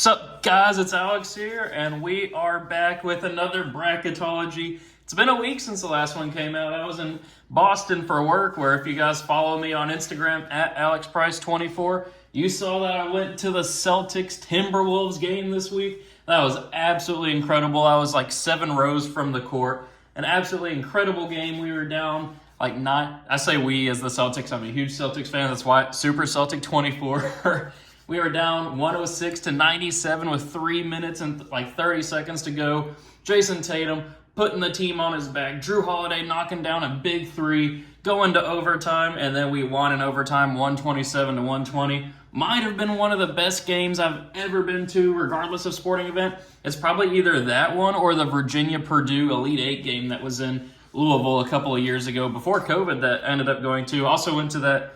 Sup guys, it's Alex here, and we are back with another Bracketology. It's been a week since the last one came out. I was in Boston for work, where if you guys follow me on Instagram, at AlexPrice24, you saw that I went to the Celtics-Timberwolves game this week. That was absolutely incredible. I was like 7 rows from the court. An absolutely incredible game. We were down like 9. I say we as the Celtics. I'm a huge Celtics fan. That's why Super Celtic 24. We were down 106-97 with 3 minutes and like 30 seconds to go. Jason Tatum putting the team on his back. Drew Holiday knocking down a big 3, going to overtime, and then we won in overtime 127-120. Might have been one of the best games I've ever been to, regardless of sporting event. It's probably either that one or the Virginia-Purdue Elite 8 game that was in Louisville a couple of years ago before COVID that I ended up going to. Also went to that...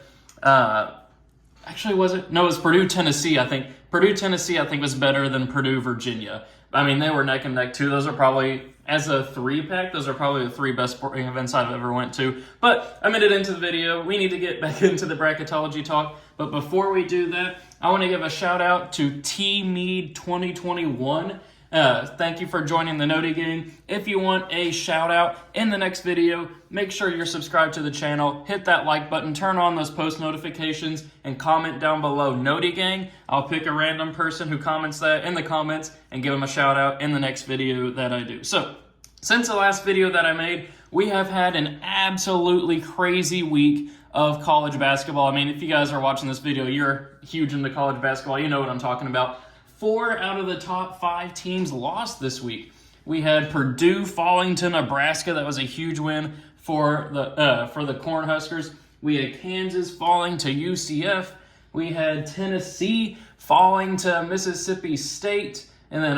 Actually, was it? No, it was Purdue-Tennessee, I think. Purdue-Tennessee, I think, was better than Purdue-Virginia. I mean, they were neck and neck, too. Those are probably, as a 3-pack, those are probably the 3 best sporting events I've ever went to. But I made it into the video. We need to get back into the Bracketology talk. But before we do that, I want to give a shout-out to T-Mead 2021. Thank you for joining the Noti Gang. If you want a shout out in the next video, make sure you're subscribed to the channel, hit that like button, turn on those post notifications, and comment down below Noti Gang. I'll pick a random person who comments that in the comments and give them a shout out in the next video that I do. So, since the last video that I made, we have had an absolutely crazy week of college basketball. I mean, if you guys are watching this video, you're huge into college basketball, you know what I'm talking about. 4 out of the top 5 teams lost this week. We had Purdue falling to Nebraska. That was a huge win for the Cornhuskers. We had Kansas falling to UCF. We had Tennessee falling to Mississippi State. And then,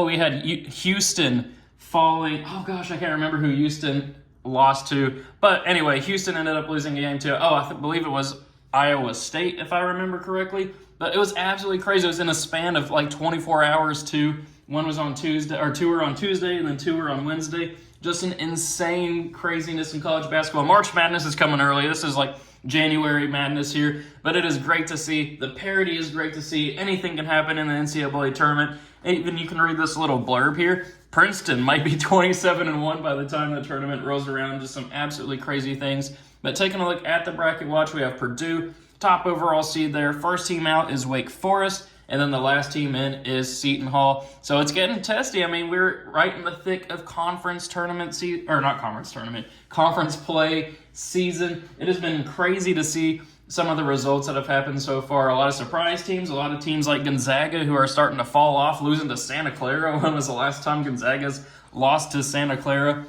we had Houston falling. Oh, gosh, I can't remember who Houston lost to. But anyway, Houston ended up losing a game to, I believe it was Iowa State, if I remember correctly. But it was absolutely crazy. It was in a span of like 24 hours too. One was on Tuesday, or 2 were on Tuesday, and then 2 were on Wednesday. Just an insane craziness in college basketball. March Madness is coming early. This is like January Madness here. But it is great to see. The parity is great to see. Anything can happen in the NCAA Tournament. Even you can read this little blurb here. Princeton might be 27-1 by the time the tournament rolls around. Just some absolutely crazy things. But taking a look at the bracket watch, we have Purdue, top overall seed there. First team out is Wake Forest, and then the last team in is Seton Hall. So it's getting testy. I mean, we're right in the thick of conference play season. It has been crazy to see some of the results that have happened so far. A lot of surprise teams, a lot of teams like Gonzaga who are starting to fall off, losing to Santa Clara. When was the last time Gonzaga's lost to Santa Clara?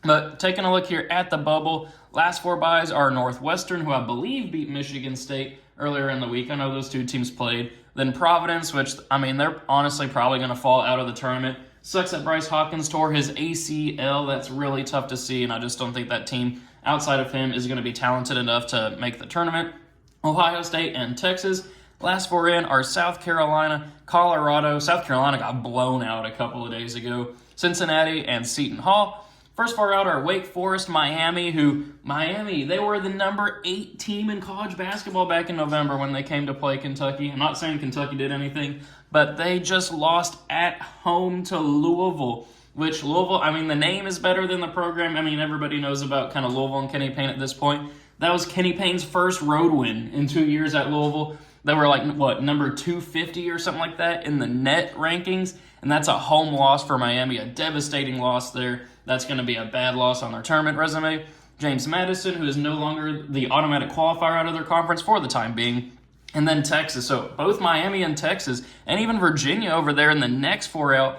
But taking a look here at the bubble, last 4 byes are Northwestern, who I believe beat Michigan State earlier in the week. I know those 2 teams played. Then Providence, which, I mean, they're honestly probably going to fall out of the tournament. Sucks that Bryce Hawkins tore his ACL. That's really tough to see, and I just don't think that team outside of him is going to be talented enough to make the tournament. Ohio State and Texas. Last 4 in are South Carolina, Colorado. South Carolina got blown out a couple of days ago. Cincinnati and Seton Hall. First 4 out are Wake Forest, Miami, they were the number 8 team in college basketball back in November when they came to play Kentucky. I'm not saying Kentucky did anything, but they just lost at home to Louisville, which Louisville, I mean, the name is better than the program. I mean, everybody knows about kind of Louisville and Kenny Payne at this point. That was Kenny Payne's first road win in 2 years at Louisville. They were like, number 250 or something like that in the net rankings, and that's a home loss for Miami, a devastating loss there. That's going to be a bad loss on their tournament resume. James Madison, who is no longer the automatic qualifier out of their conference for the time being. And then Texas. So both Miami and Texas, and even Virginia over there in the next 4 out,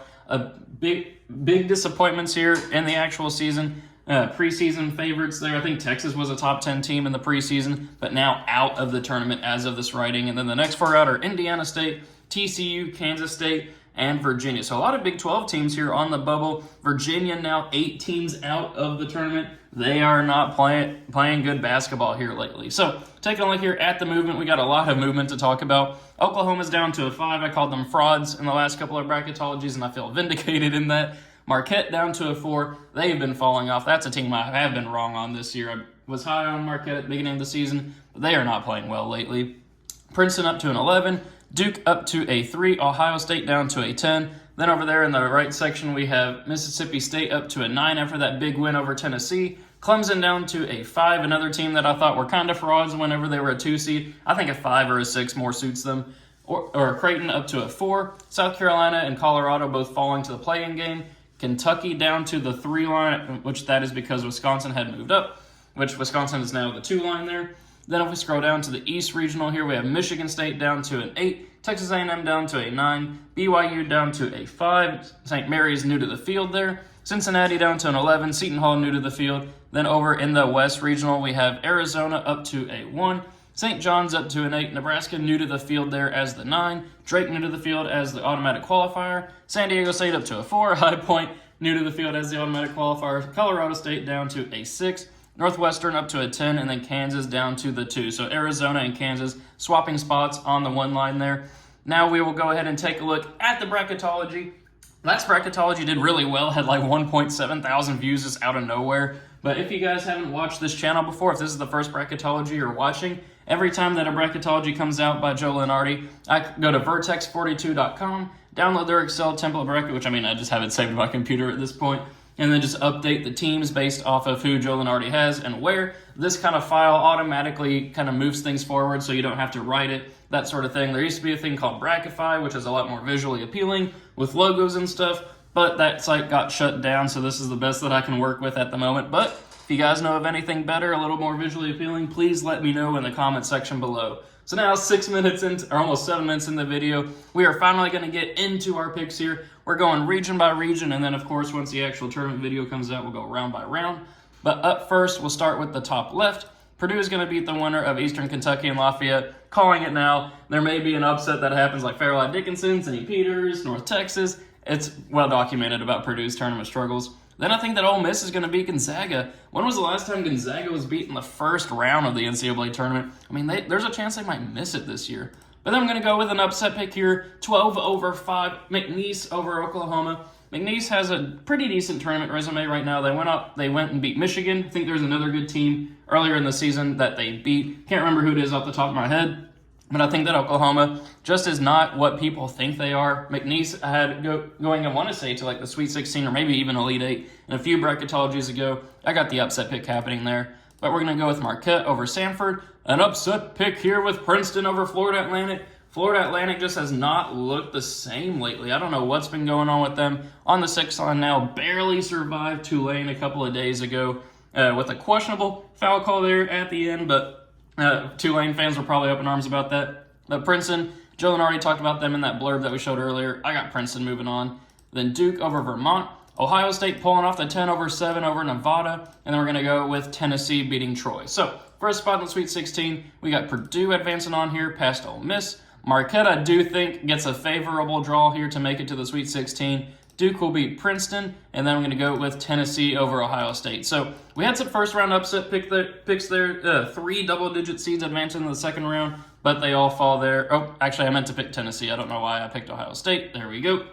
big disappointments here in the actual season. Preseason favorites there. I think Texas was a top 10 team in the preseason, but now out of the tournament as of this writing. And then the next 4 out are Indiana State, TCU, Kansas State, and Virginia. So a lot of Big 12 teams here on the bubble. Virginia now 8 teams out of the tournament. They are not playing good basketball here lately. So taking a look here at the movement, we got a lot of movement to talk about. Oklahoma's down to a 5. I called them frauds in the last couple of bracketologies, and I feel vindicated in that. Marquette down to a 4. They've been falling off. That's a team I have been wrong on this year. I was high on Marquette at the beginning of the season, but they are not playing well lately. Princeton up to an 11. Duke up to a 3, Ohio State down to a 10. Then over there in the right section, we have Mississippi State up to a 9 after that big win over Tennessee. Clemson down to a 5, another team that I thought were kind of frauds whenever they were a 2 seed. I think a 5 or a 6 more suits them. Or Creighton up to a 4. South Carolina and Colorado both falling to the play-in game. Kentucky down to the 3 line, which that is because Wisconsin had moved up, which Wisconsin is now the 2 line there. Then if we scroll down to the East Regional here, we have Michigan State down to an 8, Texas A&M down to a 9, BYU down to a 5, St. Mary's new to the field there, Cincinnati down to an 11, Seton Hall new to the field. Then over in the West Regional, we have Arizona up to a 1, St. John's up to an 8, Nebraska new to the field there as the 9, Drake new to the field as the automatic qualifier, San Diego State up to a 4, High Point new to the field as the automatic qualifier, Colorado State down to a 6, Northwestern up to a 10, and then Kansas down to the 2. So Arizona and Kansas swapping spots on the 1 line there. Now we will go ahead and take a look at the Bracketology. Last Bracketology did really well, had like 1.7 thousand views just out of nowhere. But if you guys haven't watched this channel before, if this is the first Bracketology you're watching, every time that a Bracketology comes out by Joe Lunardi, I go to vertex42.com, download their Excel template bracket, which I just have it saved on my computer at this point, and then just update the teams based off of who Joe Lunardi has and where. This kind of file automatically kind of moves things forward so you don't have to write it, that sort of thing. There used to be a thing called Brackify, which is a lot more visually appealing with logos and stuff, but that site got shut down, so this is the best that I can work with at the moment. But if you guys know of anything better, a little more visually appealing, please let me know in the comment section below. So now 6 minutes into, or almost 7 minutes in the video, we are finally going to get into our picks here. We're going region by region, and then of course once the actual tournament video comes out, we'll go round by round. But up first, we'll start with the top left. Purdue is going to beat the winner of Eastern Kentucky and Lafayette. Calling it now. There may be an upset that happens like Fairleigh Dickinson, St. Peter's, North Texas. It's well documented about Purdue's tournament struggles. Then I think that Ole Miss is going to beat Gonzaga. When was the last time Gonzaga was beat in the first round of the NCAA tournament? There's a chance they might miss it this year. But then I'm going to go with an upset pick here, 12-5, McNeese over Oklahoma. McNeese has a pretty decent tournament resume right now. They went and beat Michigan. I think there's another good team earlier in the season that they beat. Can't remember who it is off the top of my head. But I think that Oklahoma just is not what people think they are. McNeese had going, I want to say, to like the Sweet 16 or maybe even Elite 8. And a few bracketologies ago, I got the upset pick happening there. But we're going to go with Marquette over Samford. An upset pick here with Princeton over Florida Atlantic. Florida Atlantic just has not looked the same lately. I don't know what's been going on with them. On the 6th line now, barely survived Tulane a couple of days ago with a questionable foul call there at the end, but Tulane fans were probably up in arms about that. But Princeton, Joe Lunardi talked about them in that blurb that we showed earlier. I got Princeton moving on. Then Duke over Vermont. Ohio State pulling off the 10-7 over Nevada. And then we're going to go with Tennessee beating Troy. So, first spot in the Sweet 16, we got Purdue advancing on here past Ole Miss. Marquette, I do think, gets a favorable draw here to make it to the Sweet 16. Duke will beat Princeton, and then I'm going to go with Tennessee over Ohio State. So we had some first-round upset picks there. 3 double-digit seeds advancing in the second round, but they all fall there. Oh, actually, I meant to pick Tennessee. I don't know why I picked Ohio State. There we go.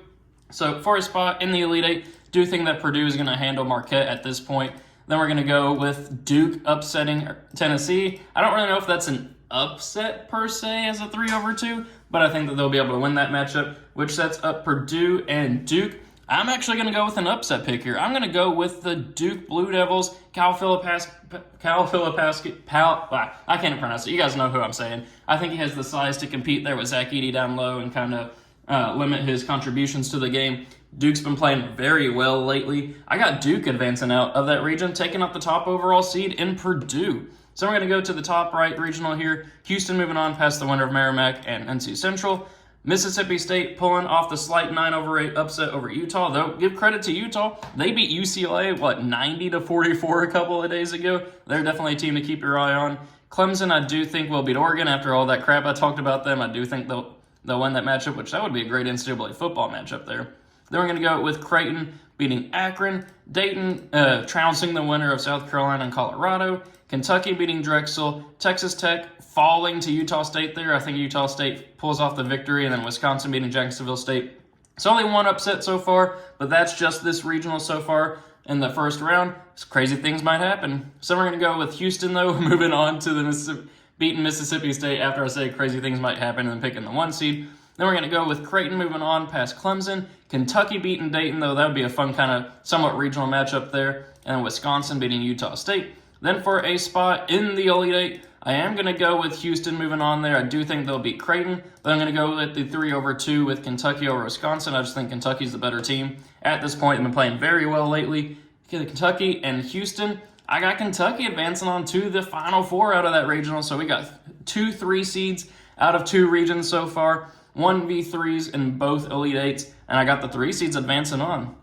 So for a spot in the Elite Eight, do think that Purdue is going to handle Marquette at this point. Then we're going to go with Duke upsetting Tennessee. I don't really know if that's an upset per se as a 3-2, but I think that they'll be able to win that matchup, which sets up Purdue and Duke. I'm actually going to go with an upset pick here. I'm going to go with the Duke Blue Devils. I can't pronounce it. You guys know who I'm saying. I think he has the size to compete there with Zach Edey down low and kind of limit his contributions to the game. Duke's been playing very well lately. I got Duke advancing out of that region, taking up the top overall seed in Purdue. So we're going to go to the top right regional here. Houston moving on past the winner of Merrimack and NC Central. Mississippi State pulling off the slight 9-8 upset over Utah. Though, give credit to Utah. They beat UCLA, 90-44 a couple of days ago. They're definitely a team to keep your eye on. Clemson, I do think will beat Oregon after all that crap I talked about them. I do think they'll win that matchup, which that would be a great NCAA football matchup there. Then we're going to go with Creighton beating Akron. Dayton trouncing the winner of South Carolina and Colorado. Kentucky beating Drexel. Texas Tech falling to Utah State there. I think Utah State pulls off the victory, and then Wisconsin beating Jacksonville State. It's only one upset so far, but that's just this regional so far in the first round. Crazy things might happen. So we're going to go with Houston, though, moving on to the Mississippi beating Mississippi State after I say crazy things might happen and then picking the 1 seed. Then we're going to go with Creighton moving on past Clemson. Kentucky beating Dayton, though. That would be a fun kind of somewhat regional matchup there. And then Wisconsin beating Utah State. Then for a spot in the Elite Eight, I am going to go with Houston moving on there. I do think they'll beat Creighton, but I'm going to go with the 3-2 with Kentucky over Wisconsin. I just think Kentucky's the better team. At this point, they've been playing very well lately. Kentucky and Houston, I got Kentucky advancing on to the Final Four out of that regional. So we got 2 3 seeds out of 2 regions so far. 1v3s in both Elite Eights, and I got the 3 seeds advancing on.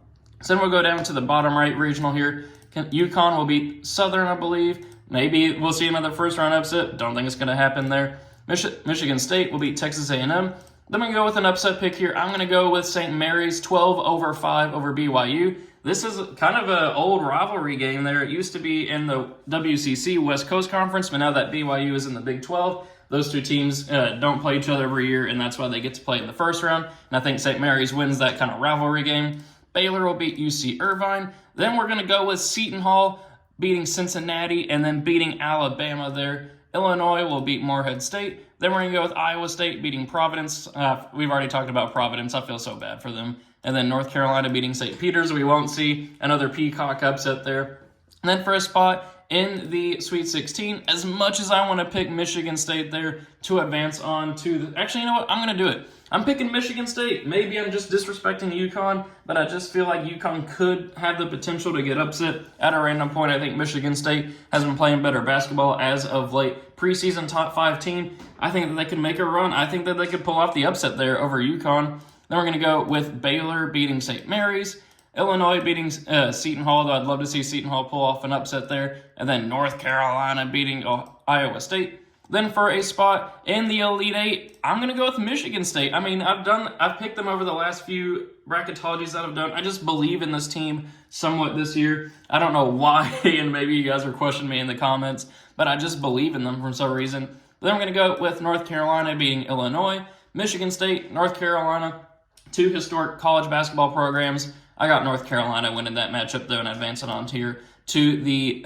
So then we'll go down to the bottom right regional here. UConn will beat Southern, I believe. Maybe we'll see another first-round upset. Don't think it's going to happen there. Michigan State will beat Texas A&M. Then I'm going to go with an upset pick here. I'm going to go with St. Mary's 12-5 over BYU. This is kind of an old rivalry game there. It used to be in the WCC West Coast Conference, but now that BYU is in the Big 12, those 2 teams don't play each other every year, and that's why they get to play in the first round. And I think St. Mary's wins that kind of rivalry game. Baylor will beat UC Irvine. Then we're going to go with Seton Hall beating Cincinnati and then beating Alabama there. Illinois will beat Morehead State. Then we're going to go with Iowa State beating Providence. We've already talked about Providence. I feel so bad for them. And then North Carolina beating St. Peter's. We won't see another Peacock upset there. And then for a spot in the Sweet 16, as much as I want to pick Michigan State there to advance on to the... Actually, you know what? I'm going to do it. I'm picking Michigan State. Maybe I'm just disrespecting UConn, but I just feel like UConn could have the potential to get upset at a random point. I think Michigan State has been playing better basketball as of late. Preseason top 5 team. I think that they can make a run. I think that they could pull off the upset there over UConn. Then we're going to go with Baylor beating St. Mary's. Illinois beating Seton Hall, though I'd love to see Seton Hall pull off an upset there. And then North Carolina beating Iowa State. Then for a spot in the Elite Eight, I'm going to go with Michigan State. I mean, I've picked them over the last few bracketologies that I've done. I just believe in this team somewhat this year. I don't know why, and maybe you guys are questioning me in the comments, but I just believe in them for some reason. Then I'm going to go with North Carolina beating Illinois, Michigan State, North Carolina, 2 historic college basketball programs. I got North Carolina winning that matchup, though, and advancing on here to the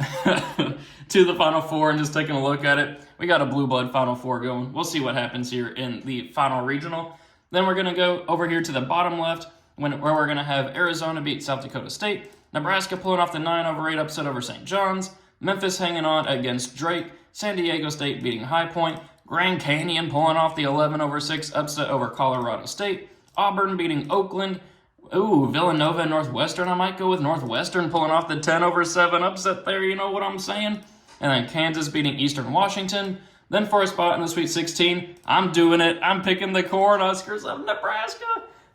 to the Final Four and just taking a look at it. We got a blue blood Final Four going. We'll see what happens here in the final regional. Then we're going to go over here to the bottom left where we're going to have Arizona beat South Dakota State, Nebraska pulling off the 9-8 upset over St. John's, Memphis hanging on against Drake, San Diego State beating High Point, Grand Canyon pulling off the 11-6 upset over Colorado State, Auburn beating Oakland. Ooh, Villanova and Northwestern. I might go with Northwestern pulling off the 10-7 upset there. You know what I'm saying? And then Kansas beating Eastern Washington. Then for a spot in the Sweet 16, I'm doing it. I'm picking the Cornhuskers of Nebraska.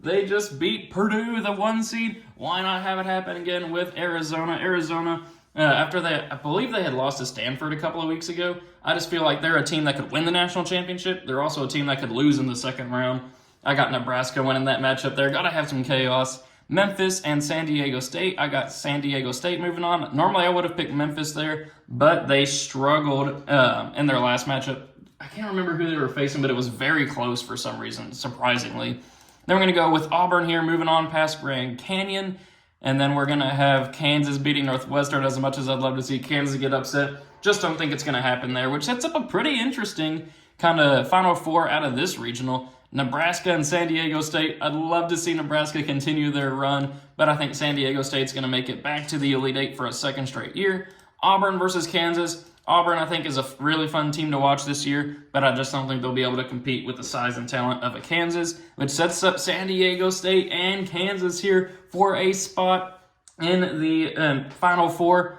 They just beat Purdue, the 1 seed. Why not have it happen again with Arizona? Arizona, after I believe they had lost to Stanford a couple of weeks ago. I just feel like they're a team that could win the national championship. They're also a team that could lose in the second round. I got Nebraska winning that matchup there. Got to have some chaos. Memphis and San Diego State. I got San Diego State moving on. Normally I would have picked Memphis there, but they struggled in their last matchup. I can't remember who they were facing, but it was very close for some reason, surprisingly. Then we're going to go with Auburn here, moving on past Grand Canyon. And then we're going to have Kansas beating Northwestern. As much as I'd love to see Kansas get upset, just don't think it's going to happen there, which sets up a pretty interesting kind of Final Four out of this regional. Nebraska and San Diego State. I'd love to see Nebraska continue their run, but I think San Diego State's going to make it back to the Elite Eight for a second straight year. Auburn versus Kansas. Auburn, I think, is a really fun team to watch this year, but I just don't think they'll be able to compete with the size and talent of a Kansas, which sets up San Diego State and Kansas here for a spot in the Final Four.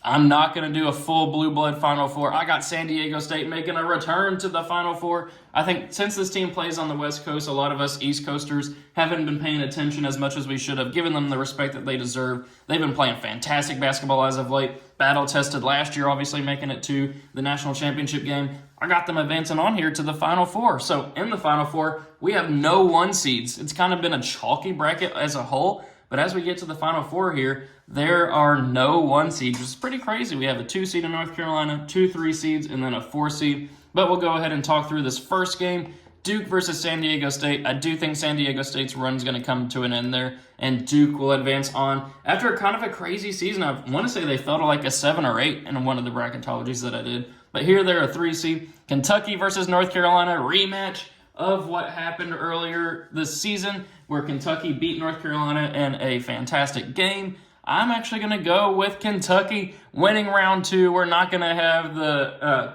I'm not going to do a full blue blood Final Four. I got San Diego State making a return to the Final Four. I think since this team plays on the West Coast, a lot of us East Coasters haven't been paying attention as much as we should have, given them the respect that they deserve. They've been playing fantastic basketball as of late. Battle tested last year, obviously making it to the national championship game. I got them advancing on here to the Final Four. So in the Final Four, we have no 1 seeds. It's kind of been a chalky bracket as a whole. But as we get to the Final Four here, there are no 1 seeds, which is pretty crazy. We have a 2 seed in North Carolina, 2 3 seeds, and then a 4 seed. But we'll go ahead and talk through this first game. Duke versus San Diego State. I do think San Diego State's run is going to come to an end there, and Duke will advance on. After kind of a crazy season, I want to say they fell to like a 7 or 8 in one of the bracketologies that I did. But here they're a 3 seed. Kentucky versus North Carolina, rematch of what happened earlier this season where Kentucky beat North Carolina in a fantastic game. I'm actually going to go with Kentucky winning round 2. We're not going to have the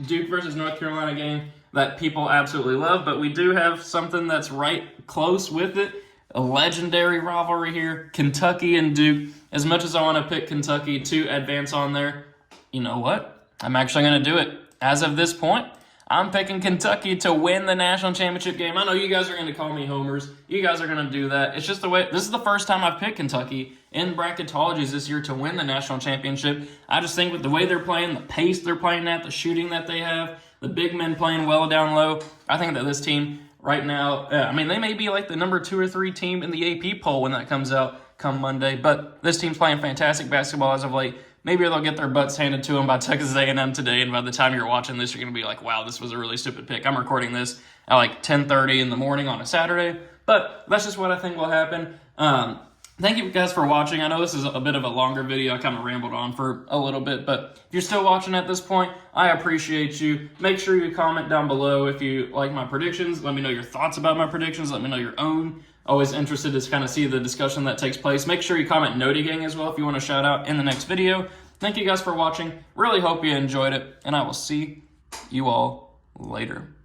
Duke versus North Carolina game that people absolutely love, but we do have something that's right close with it. A legendary rivalry here, Kentucky and Duke. As much as I want to pick Kentucky to advance on there, you know what? I'm actually going to do it. As of this point, I'm picking Kentucky to win the national championship game. I know you guys are going to call me homers. You guys are going to do that. It's just the way. This is the first time I've picked Kentucky in bracketologies this year to win the national championship. I just think with the way they're playing, the pace they're playing at, the shooting that they have, the big men playing well down low, I think that this team right now, they may be like the number 2 or 3 team in the AP poll when that comes out come Monday, but this team's playing fantastic basketball as of late. Maybe they'll get their butts handed to them by Texas A&M today, and by the time you're watching this, you're going to be like, wow, this was a really stupid pick. I'm recording this at like 10:30 in the morning on a Saturday, but that's just what I think will happen. Thank you guys for watching. I know this is a bit of a longer video. I kind of rambled on for a little bit, but if you're still watching at this point, I appreciate you. Make sure you comment down below if you like my predictions. Let me know your thoughts about my predictions. Let me know your own. Always interested to kind of see the discussion that takes place. Make sure you comment Noti Gang as well if you want to shout out in the next video. Thank you guys for watching. Really hope you enjoyed it, and I will see you all later.